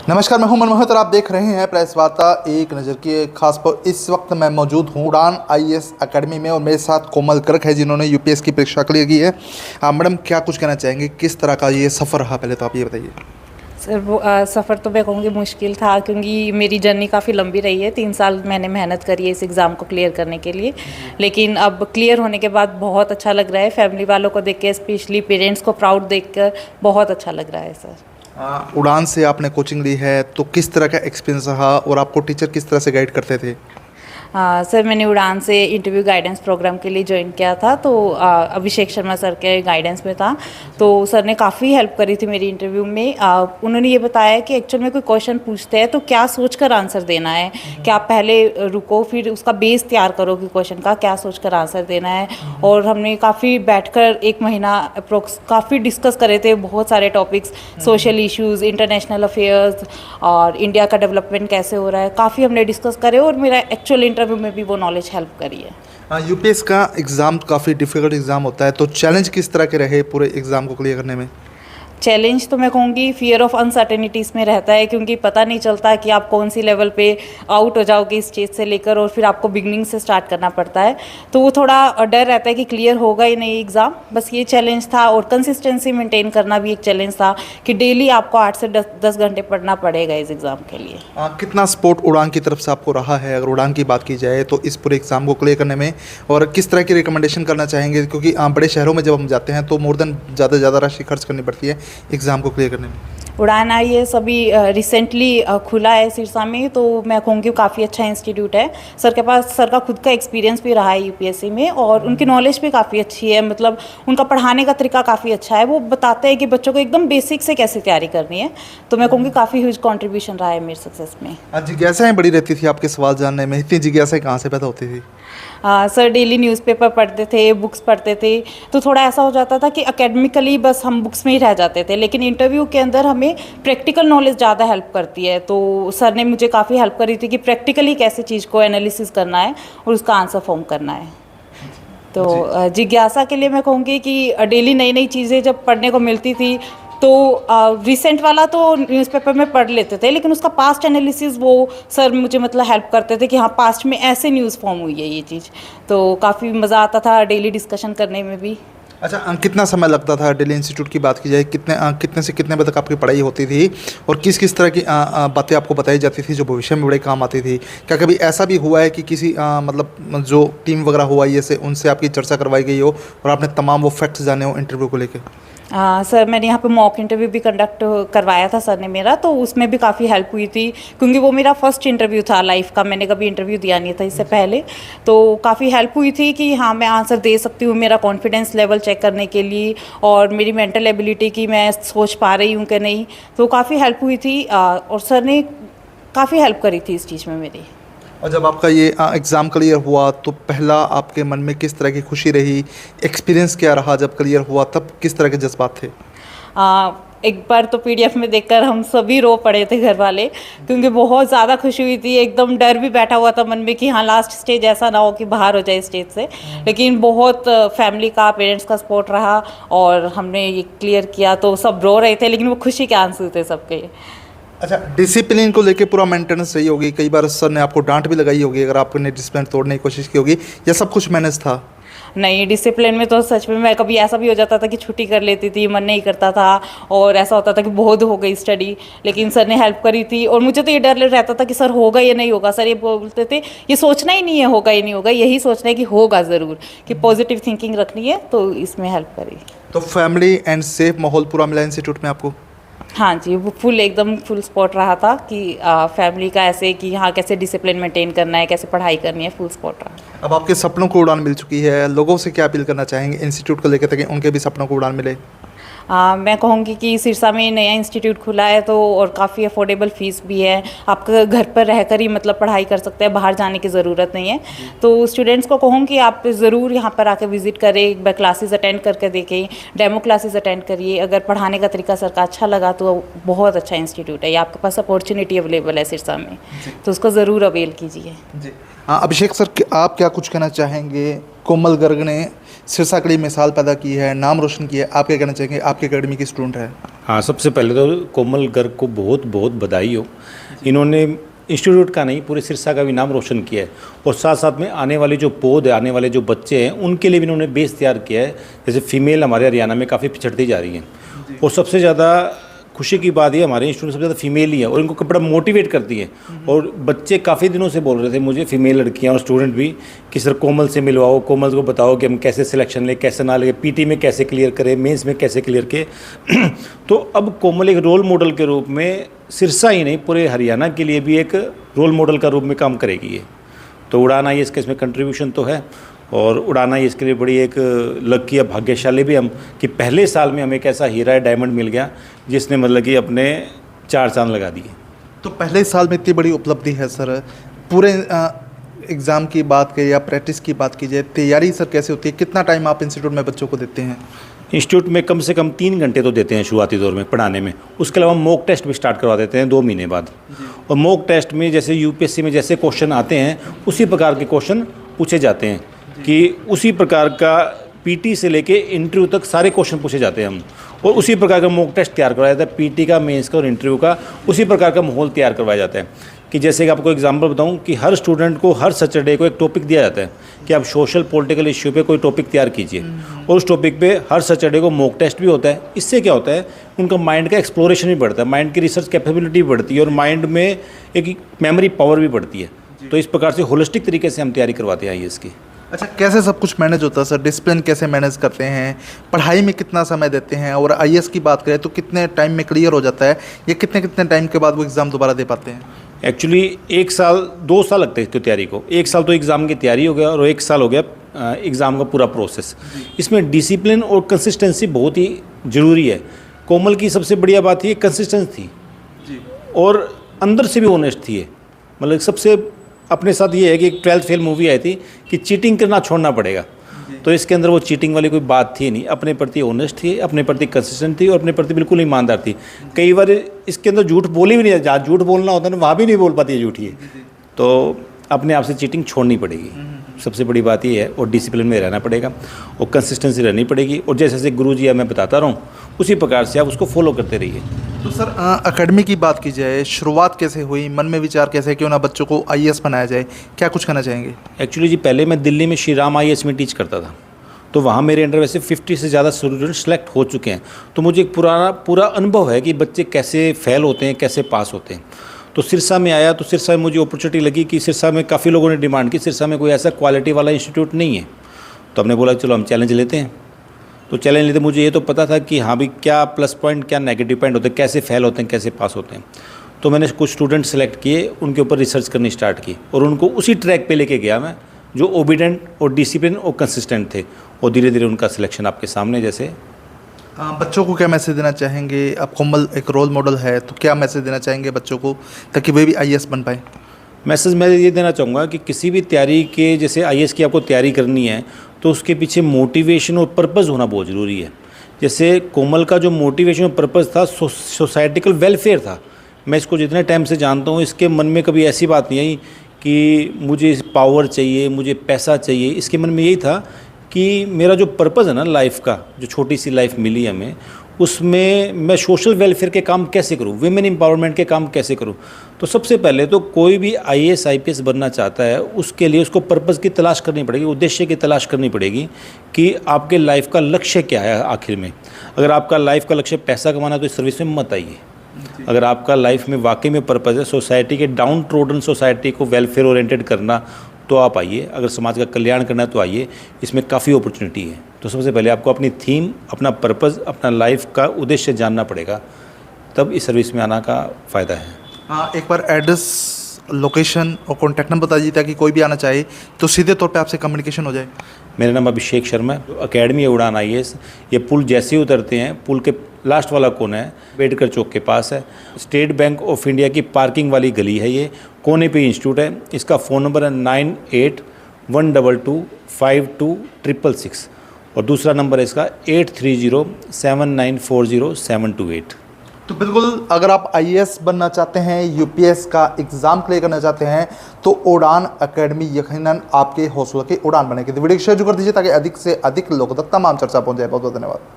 नमस्कार, मैं हूं मनमोहन और आप देख रहे हैं प्रेस वार्ता एक नज़र की। खास पर इस वक्त मैं मौजूद हूं उड़ान आईएएस अकेडमी में और मेरे साथ कोमल गर्ग है जिन्होंने यूपीएस की परीक्षा क्लियर की है। मैडम, क्या कुछ कहना चाहेंगे, किस तरह का ये सफ़र रहा, पहले तो आप ये बताइए। सर वो सफ़र तो मैं कहूँगी मुश्किल था, क्योंकि मेरी जर्नी काफ़ी लंबी रही है। 3 साल मैंने मेहनत करी है इस एग्ज़ाम को क्लियर करने के लिए, लेकिन अब क्लियर होने के बाद बहुत अच्छा लग रहा है। फैमिली वालों को देख के, स्पेशली पेरेंट्स को प्राउड देखकर बहुत अच्छा लग रहा है सर। उड़ान से आपने कोचिंग ली है तो किस तरह का एक्सपीरियंस रहा और आपको टीचर किस तरह से गाइड करते थे? सर मैंने उड़ान से इंटरव्यू गाइडेंस प्रोग्राम के लिए ज्वाइन किया था, तो अभिषेक शर्मा सर के गाइडेंस में था। तो सर ने काफ़ी हेल्प करी थी मेरी इंटरव्यू में। उन्होंने ये बताया कि एक्चुअल में कोई क्वेश्चन पूछते हैं तो क्या सोचकर आंसर देना है, कि आप पहले रुको, फिर उसका बेस तैयार करो कि क्वेश्चन का क्या सोचकर आंसर देना है। और हमने काफ़ी बैठकर 1 महीना अप्रोक्स काफ़ी डिस्कस करे थे, बहुत सारे topics, social issues, international affairs और इंडिया का डेवलपमेंट कैसे हो रहा है, काफ़ी हमने डिस्कस करे और मेरा एक्चुअल इंटरव्यू में भी वो नॉलेज हेल्प करी है। यूपीएस का एग्ज़ाम काफ़ी डिफ़िकल्ट एग्ज़ाम होता है, तो चैलेंज किस तरह के रहे पूरे एग्ज़ाम को क्लियर करने में? चैलेंज तो मैं कहूँगी फियर ऑफ अनसर्टेनिटीज़ में रहता है, क्योंकि पता नहीं चलता कि आप कौन सी लेवल पे आउट हो जाओगे इस स्टेज से लेकर, और फिर आपको बिगनिंग से स्टार्ट करना पड़ता है। तो वो थोड़ा डर रहता है कि क्लियर होगा ही नहीं एग्ज़ाम, बस ये चैलेंज था। और कंसिस्टेंसी मेंटेन करना भी एक चैलेंज था कि डेली आपको 8 से 10 घंटे पढ़ना पड़ेगा इस एग्ज़ाम के लिए। कितना सपोर्ट उड़ान की तरफ से आपको रहा है, अगर उड़ान की बात की जाए तो इस पूरे एग्ज़ाम को क्लियर करने में, और किस तरह की रिकमेंडेशन करना चाहेंगे, क्योंकि बड़े शहरों में जब हम जाते हैं तो मोर देन ज़्यादा राशि खर्च करनी पड़ती है एग्ज़ाम को क्लियर करने में? उड़ान आईएएस अभी रिसेंटली खुला है सिरसा में, तो मैं कहूँगी काफ़ी अच्छा इंस्टीट्यूट है। सर के पास, सर का खुद का एक्सपीरियंस भी रहा है यूपीएससी में, और उनकी नॉलेज भी काफ़ी अच्छी है। मतलब उनका पढ़ाने का तरीका काफ़ी अच्छा है। वो बताते हैं कि बच्चों को एकदम बेसिक से कैसे तैयारी करनी है। तो मैं कहूँगी काफ़ी ह्यूज कॉन्ट्रीब्यूशन रहा है मेरे सक्सेस में। जिज्ञासाएँ बड़ी रहती थी आपके सवाल जानने में, इतनी जिज्ञासाएँ कहाँ से पैदा होती थी? सर डेली न्यूज़पेपर पढ़ते थे, बुक्स पढ़ते थे, तो थोड़ा ऐसा हो जाता था कि एकेडमिकली बस हम बुक्स में ही रह जाते थे, लेकिन इंटरव्यू के अंदर हमें प्रैक्टिकल नॉलेज ज़्यादा हेल्प करती है। तो सर ने मुझे काफ़ी हेल्प करी थी कि प्रैक्टिकली कैसे चीज़ को एनालिसिस करना है और उसका आंसर फॉर्म करना है। तो जिज्ञासा के लिए मैं कहूँगी कि डेली नई नई चीज़ें जब पढ़ने को मिलती थी, तो रिसेंट वाला तो न्यूज़पेपर में पढ़ लेते थे, लेकिन उसका पास्ट एनालिसिस वो सर मुझे मतलब हेल्प करते थे कि हाँ पास्ट में ऐसे न्यूज़ फॉर्म हुई है ये चीज़। तो काफ़ी मज़ा आता था डेली डिस्कशन करने में भी। अच्छा, कितना समय लगता था दिल्ली इंस्टीट्यूट की बात की जाए, कितने से कितने बजे तक आपकी पढ़ाई होती थी, और किस किस तरह की बातें आपको बताई जाती थी जो भविष्य में बड़े काम आती थी? क्या कभी ऐसा भी हुआ है कि किसी मतलब जो टीम वगैरह हुआ ये से उनसे आपकी चर्चा करवाई गई हो और आपने तमाम वो फैक्ट्स जाने हो इंटरव्यू को लेकर? सर मैंने यहाँ पे मॉक इंटरव्यू भी कंडक्ट करवाया था सर ने मेरा, तो उसमें भी काफ़ी हेल्प हुई थी, क्योंकि वो मेरा फर्स्ट इंटरव्यू था लाइफ का। मैंने कभी इंटरव्यू दिया नहीं था इससे पहले, तो काफ़ी हेल्प हुई थी कि हाँ मैं आंसर दे सकती हूँ, मेरा कॉन्फिडेंस लेवल चेक करने के लिए, और मेरी मेंटल एबिलिटी की मैं सोच पा रही हूँ कि नहीं। तो काफ़ी हेल्प हुई थी, और सर ने काफ़ी हेल्प करी थी इस चीज़ में मेरी। और जब आपका ये एग्ज़ाम क्लियर हुआ तो पहला आपके मन में किस तरह की खुशी रही, एक्सपीरियंस क्या रहा जब क्लियर हुआ, तब किस तरह के जज्बात थे? एक बार तो पीडीएफ में देखकर हम सभी रो पड़े थे घर वाले, क्योंकि बहुत ज़्यादा खुशी हुई थी। एकदम डर भी बैठा हुआ था मन में कि हाँ लास्ट स्टेज ऐसा ना हो कि बाहर हो जाए स्टेज से, लेकिन बहुत फैमिली का, पेरेंट्स का सपोर्ट रहा और हमने ये क्लियर किया। तो सब रो रहे थे, लेकिन वो खुशी के आंसू थे सबके। अच्छा, डिसिप्लिन को लेके पूरा मेंटेनेंस सही होगी? कई बार सर ने आपको डांट भी लगाई होगी अगर आपने डिसिप्लिन तोड़ने की कोशिश की होगी, या सब कुछ मैनेज था? नहीं, डिसिप्लिन में तो सच में मैं कभी ऐसा भी हो जाता था कि छुट्टी कर लेती थी, मन नहीं करता था, और ऐसा होता था कि बहुत हो गई स्टडी, लेकिन सर ने हेल्प करी थी। और मुझे तो ये डर रहता था कि सर होगा या नहीं होगा। सर ये बोलते थे ये सोचना ही नहीं है होगा या नहीं होगा, यही सोचना है कि होगा ज़रूर, कि पॉजिटिव थिंकिंग रखनी है, तो इसमें हेल्प करी। तो फैमिली एंड सेफ माहौल पूरा मिला इंस्टीट्यूट में आपको? हाँ जी, वो एकदम फुल सपोर्ट रहा था कि फैमिली का ऐसे कि हाँ कैसे डिसिप्लिन मेंटेन करना है, कैसे पढ़ाई करनी है, फुल सपोर्ट रहा। अब आपके सपनों को उड़ान मिल चुकी है, लोगों से क्या अपील करना चाहेंगे इंस्टीट्यूट को लेकर ताकि उनके भी सपनों को उड़ान मिले? मैं कहूँगी कि सिरसा में नया इंस्टीट्यूट खुला है, तो और काफ़ी अफोर्डेबल फ़ीस भी है। आप घर पर रहकर ही मतलब पढ़ाई कर सकते हैं, बाहर जाने की ज़रूरत नहीं है। तो स्टूडेंट्स को कहूँगी आप ज़रूर यहाँ पर आके विज़िट करें, एक बार क्लासेस अटेंड करके देखें, डेमो क्लासेस अटेंड करिए। अगर पढ़ाने का तरीका सर का अच्छा लगा तो बहुत अच्छा इंस्टीट्यूट है, ये आपके पास अपॉर्चुनिटी अवेलेबल है सिरसा में, तो उसको ज़रूर अवेल कीजिए। जी, अभिषेक सर, आप क्या कुछ कहना चाहेंगे? कोमल गर्ग ने सिरसा के लिए मिसाल पैदा की है, नाम रोशन किया है, आप क्या कहना चाहेंगे? आपके एकेडमी की स्टूडेंट है। हाँ, सबसे पहले तो कोमल गर्ग को बहुत बहुत बधाई हो। इन्होंने इंस्टीट्यूट का नहीं, पूरे सिरसा का भी नाम रोशन किया है। और साथ साथ में आने वाले जो पौध है, आने वाले जो बच्चे हैं, उनके लिए भी इन्होंने बेस तैयार किया है। जैसे फीमेल हमारे हरियाणा में काफ़ी पिछड़ती जा रही हैं, और सबसे ज़्यादा खुशी की बात ये हमारे इंस्टीट्यूट में सबसे ज़्यादा फीमेल ही है, और इनको बड़ा मोटिवेट करती है। और बच्चे काफ़ी दिनों से बोल रहे थे मुझे, फीमेल लड़कियां और स्टूडेंट भी, कि सर कोमल से मिलवाओ, कोमल को बताओ कि हम कैसे सिलेक्शन लें, कैसे ना लें, पीटी में कैसे क्लियर करें, मेंस में कैसे क्लियर के। तो अब कोमल एक रोल मॉडल के रूप में सिरसा ही नहीं, पूरे हरियाणा के लिए भी एक रोल मॉडल का रूप में काम करेगी ये। तो उड़ान IAS का इसमें कंट्रीब्यूशन तो है, और उड़ान IAS के लिए बड़ी एक लकी या भाग्यशाली भी हम, कि पहले साल में हमें एक ऐसा हीरा डायमंड मिल गया जिसने मतलब कि अपने 4 चांद लगा दिए। तो पहले साल में इतनी बड़ी उपलब्धि है सर। पूरे एग्ज़ाम की बात करें या प्रैक्टिस की बात की जाए, तैयारी सर कैसे होती है? कितना टाइम आप इंस्टीट्यूट में बच्चों को देते हैं? इंस्टीट्यूट में कम से कम 3 घंटे तो देते हैं शुरुआती दौर में पढ़ाने में। उसके अलावा मॉक टेस्ट भी स्टार्ट करवा देते हैं 2 महीने बाद। और मॉक टेस्ट में जैसे UPSC में जैसे क्वेश्चन आते हैं, उसी प्रकार के क्वेश्चन पूछे जाते हैं, कि उसी प्रकार का PT से लेके इंटरव्यू तक सारे क्वेश्चन पूछे जाते हैं हम। और उसी प्रकार का मॉक टेस्ट तैयार करवाया जाता है, PT का, मेंस का और इंटरव्यू का। उसी प्रकार का माहौल तैयार करवाया जाता है। कि जैसे कि आपको एग्जांपल बताऊं, कि हर स्टूडेंट को हर सैटरडे को एक टॉपिक दिया जाता है कि आप सोशल पॉलिटिकल इश्यू पे कोई टॉपिक तैयार कीजिए, और उस टॉपिक पे हर सैटरडे को मॉक टेस्ट भी होता है। इससे क्या होता है, उनका माइंड का एक्सप्लोरेशन भी बढ़ता है, माइंड की रिसर्च कैपेबिलिटी भी बढ़ती है, और माइंड में एक मेमोरी पावर भी बढ़ती है। तो इस प्रकार से होलिस्टिक तरीके से हम तैयारी करवाते हैं IAS की। अच्छा, कैसे सब कुछ मैनेज होता है सर? डिसिप्लिन कैसे मैनेज करते हैं? पढ़ाई में कितना समय देते हैं? और IAS की बात करें तो कितने टाइम में क्लियर हो जाता है, या कितने कितने टाइम के बाद वो एग्ज़ाम दोबारा दे पाते हैं? एक्चुअली 1 साल 2 साल लगते हैं इसकी तैयारी को। 1 साल तो एग्ज़ाम की तैयारी हो गया, और 1 साल हो गया एग्ज़ाम का पूरा प्रोसेस। इसमें डिसिप्लिन और कंसिस्टेंसी बहुत ही ज़रूरी है। कोमल की सबसे बढ़िया बात ये कंसिस्टेंसी थी, और अंदर से भी ऑनेस्ट थी ये। मतलब सबसे अपने साथ ये है कि एक 12th फेल मूवी आई थी कि चीटिंग करना छोड़ना पड़ेगा, तो इसके अंदर वो चीटिंग वाली कोई बात थी नहीं। अपने प्रति ऑनेस्ट थी, अपने प्रति कंसिस्टेंट थी, और अपने प्रति बिल्कुल ईमानदार थी। कई बार इसके अंदर झूठ बोली भी नहीं, जहाँ झूठ बोलना होता है ना, वहाँ भी नहीं बोल पाती है झूठ ये। तो अपने आप से चीटिंग छोड़नी पड़ेगी, सबसे बड़ी बात ये है। और डिसिप्लिन में रहना पड़ेगा, और कंसिस्टेंसी रहनी पड़ेगी, और जैसे जैसे गुरु जी मैं बताता रहूँ, उसी प्रकार से आप उसको फॉलो करते रहिए। तो सर, एकेडमी की बात की जाए, शुरुआत कैसे हुई? मन में विचार कैसे क्यों ना बच्चों को IAS बनाया जाए? क्या कुछ कहना चाहेंगे? एक्चुअली जी, पहले मैं दिल्ली में श्री राम IAS में टीच करता था, तो वहाँ मेरे अंडर वैसे 50 से ज़्यादा स्टूडेंट सेलेक्ट हो चुके हैं। तो मुझे एक पूरा अनुभव है कि बच्चे कैसे फेल होते हैं, कैसे पास होते हैं। तो सिरसा में आया, तो सिरसा में मुझे अपॉर्चुनिटी लगी कि सिरसा में काफ़ी लोगों ने डिमांड की, सिरसा में कोई ऐसा क्वालिटी वाला इंस्टीट्यूट नहीं है। तो हमने बोला चलो हम चैलेंज लेते हैं। तो चैलेंज लेते मुझे ये तो पता था कि हाँ भी क्या प्लस पॉइंट, क्या नेगेटिव पॉइंट होते हैं, कैसे फेल होते हैं, कैसे पास होते हैं। तो मैंने कुछ स्टूडेंट सेलेक्ट किए, उनके ऊपर रिसर्च करनी स्टार्ट की, और उनको उसी ट्रैक पे लेके गया मैं, जो ओबीडेंट और डिसिप्लिन और कंसिस्टेंट थे। और धीरे धीरे उनका सिलेक्शन आपके सामने। जैसे बच्चों को क्या मैसेज देना चाहेंगे? अब कोमल एक रोल मॉडल है, तो क्या मैसेज देना चाहेंगे बच्चों को, ताकि वे भी IAS बन पाए? मैसेज मैं ये देना चाहूँगा कि किसी भी तैयारी के, जैसे IAS की आपको तैयारी करनी है, तो उसके पीछे मोटिवेशन और पर्पज़ होना बहुत ज़रूरी है। जैसे कोमल का जो मोटिवेशन और पर्पज़ था, सोसाइटिकल वेलफेयर था। मैं इसको जितने टाइम से जानता हूँ, इसके मन में कभी ऐसी बात नहीं आई कि मुझे पावर चाहिए, मुझे पैसा चाहिए। इसके मन में यही था कि मेरा जो पर्पज़ है ना लाइफ का, जो छोटी सी लाइफ मिली हमें, उसमें मैं सोशल वेलफेयर के काम कैसे करूं, विमेन एम्पावरमेंट के काम कैसे करूं। तो सबसे पहले तो कोई भी IAS IPS बनना चाहता है, उसके लिए उसको पर्पज़ की तलाश करनी पड़ेगी, उद्देश्य की तलाश करनी पड़ेगी कि आपके लाइफ का लक्ष्य क्या है आखिर में। अगर आपका लाइफ का लक्ष्य पैसा कमाना है तो इस सर्विस में मत आइए। अगर आपका लाइफ में वाकई में पर्पज़ है सोसाइटी के डाउन ट्रोडन सोसाइटी को वेलफेयर ओरिएंटेड करना, तो आप आइए। अगर समाज का कल्याण करना है तो आइए, इसमें काफ़ी अपॉर्चुनिटी है। तो सबसे पहले आपको अपनी थीम, अपना पर्पज़, अपना लाइफ का उद्देश्य जानना पड़ेगा, तब इस सर्विस में आना का फ़ायदा है। हाँ, एक बार एड्रेस, लोकेशन और कॉन्टैक्ट नंबर बता दीजिए, ताकि कोई भी आना चाहे तो सीधे तौर पे आपसे कम्युनिकेशन हो जाए। मेरा नाम अभिषेक शर्मा है। अकेडमी है उड़ान IAS। ये पुल जैसे ही उतरते हैं, पुल के लास्ट वाला कोना है, अम्बेडकर चौक के पास है। स्टेट बैंक ऑफ इंडिया की पार्किंग वाली गली है, ये कोने पे इंस्टीट्यूट है। इसका फ़ोन नंबर है 9812252666, और दूसरा नंबर है इसका 8307940728। तो बिल्कुल अगर आप आईएएस बनना चाहते हैं, यूपीएस का एग्ज़ाम क्लियर करना चाहते हैं, तो उड़ान एकेडमी यकीनन आपके हौसलों की उड़ान बनेगी। तो वीडियो को शेयर कर दीजिए ताकि अधिक से अधिक लोगों तक तमाम चर्चा पहुंच जाए। बहुत बहुत धन्यवाद।